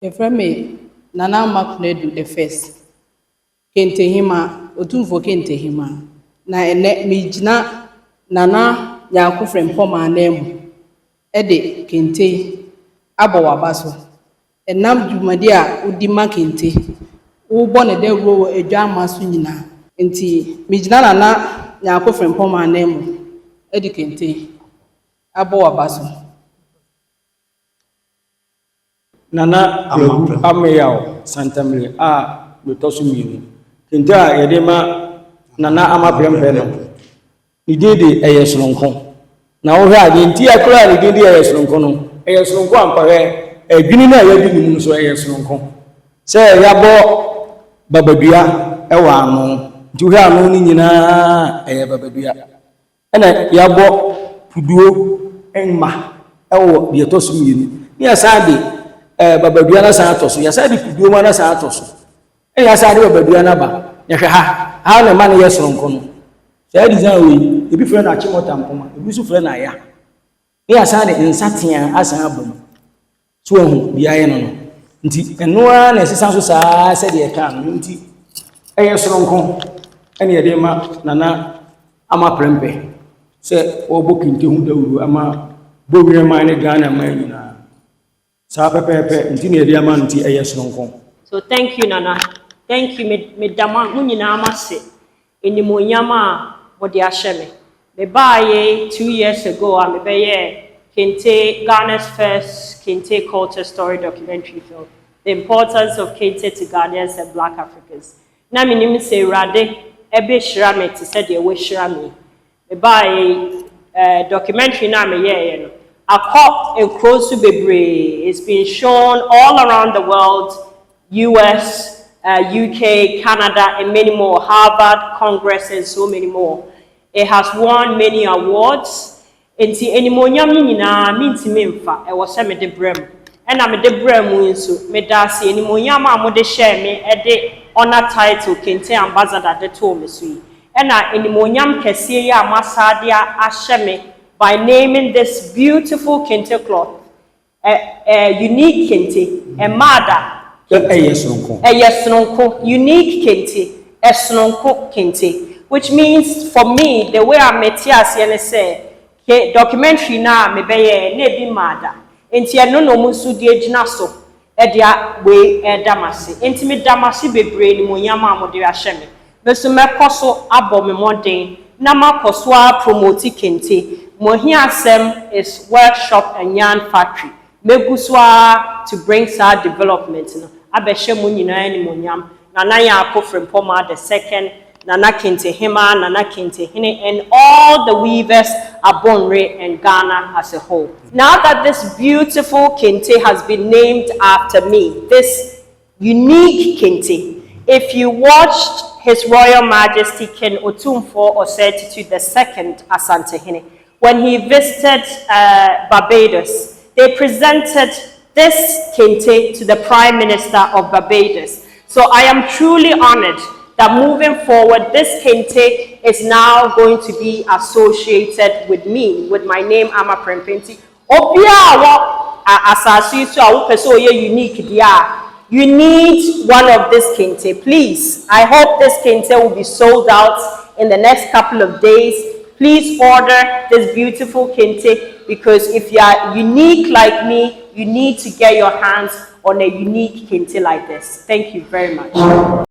Efra me Nana Amma the first. Kente hima, otumfo kente hima. Na ene me gyina Nana Nyanko Prempeh manemu. Ede kente abo waba so. Enam dwumade a udi ma kente. Wo bo ne de wo edwa amaso nyina. Nti me gyina Nana Nyanko Prempeh manemu. Ede kente abo waba so. Nana Amma yao santamle a metosu minu. Kente a yedema Nana Amma Prempeh no. Idede eye Soronko. Na wo hwa de nti akura idede eye Soronko no. Eye Soronko ampare edwini na yedi mu so eye Soronko. Se yabo babadua ewa anu. Nti hwa anu ni nyina eye babadua. Ena yabo puduo enma ewo de tosu minu. Ni asade babadua na san atoso ya sadi puduo ma na san atoso e ya sadi babadua na ba ya hwe ha na ma na ye Soronko no say design we ebi fre na achimota mpoma ebi su fre na ya e ya sadi nsatia asan abom so ehu bia ye no nti enoa na esesa so saa se de ka no nti e ye Soronko ene ye de ma Nana Amma Prempeh se obo kinte hu dawuru ama bowire man ne Ghana man nyina. So thank you, Nana. Thank you, me dama munyina amase. Enimonyama wodi asheme. Me baye 2 years ago, me beye Kente, Ghana's first Kente culture story documentary film. The importance of Kente to Ghanaians and Black Africans. Na me nim se rade ebe shira me ti said ye we shira me. Me baye documentary na me ye no. Across Bebre. It's been shown all around the world, US, UK, Canada, and many more, Harvard, Congress, and so many more. It has won many awards. Enti enimonyam nyina minti memfa e wo se me de brem. And I'm de brem nso me da se enimonyam a mo de share me e de honor title Kente ambassador de to me so yi. And enimonyam kese ya masade a share me by naming this beautiful Kente cloth, a unique Kente, a mada, a Soronko, unique Kente, a Soronko Kente, which means for me, the way I met here, say, documentary now, me be nebi mada, enti no no musu die jinaso, edia we damasi, enti me damasi bebre ni mo yama mo de ahye me, beso me koso abo me modern, na makoso a promote Kente. Mohiasem is workshop and yarn factory. Meguswa to bring sad development. Abeshe munyina ni monyam. Nana Nyanko Prempeh the second. Nana Kente Hima, Nana Kente Hine, and all the weavers are Bonwire and Ghana as a whole. Now that this beautiful Kente has been named after me, this unique Kente, if you watched His Royal Majesty King Otumfuo Osei II Asante Hine, when he visited Barbados, they presented this Kente to the Prime Minister of Barbados. So I am truly honored that moving forward, this Kente is now going to be associated with me, with my name, Amma Prempeh. You need one of this Kente, please. I hope this Kente will be sold out in the next couple of days. Please order this beautiful Kente because if you are unique like me, you need to get your hands on a unique Kente like this. Thank you very much.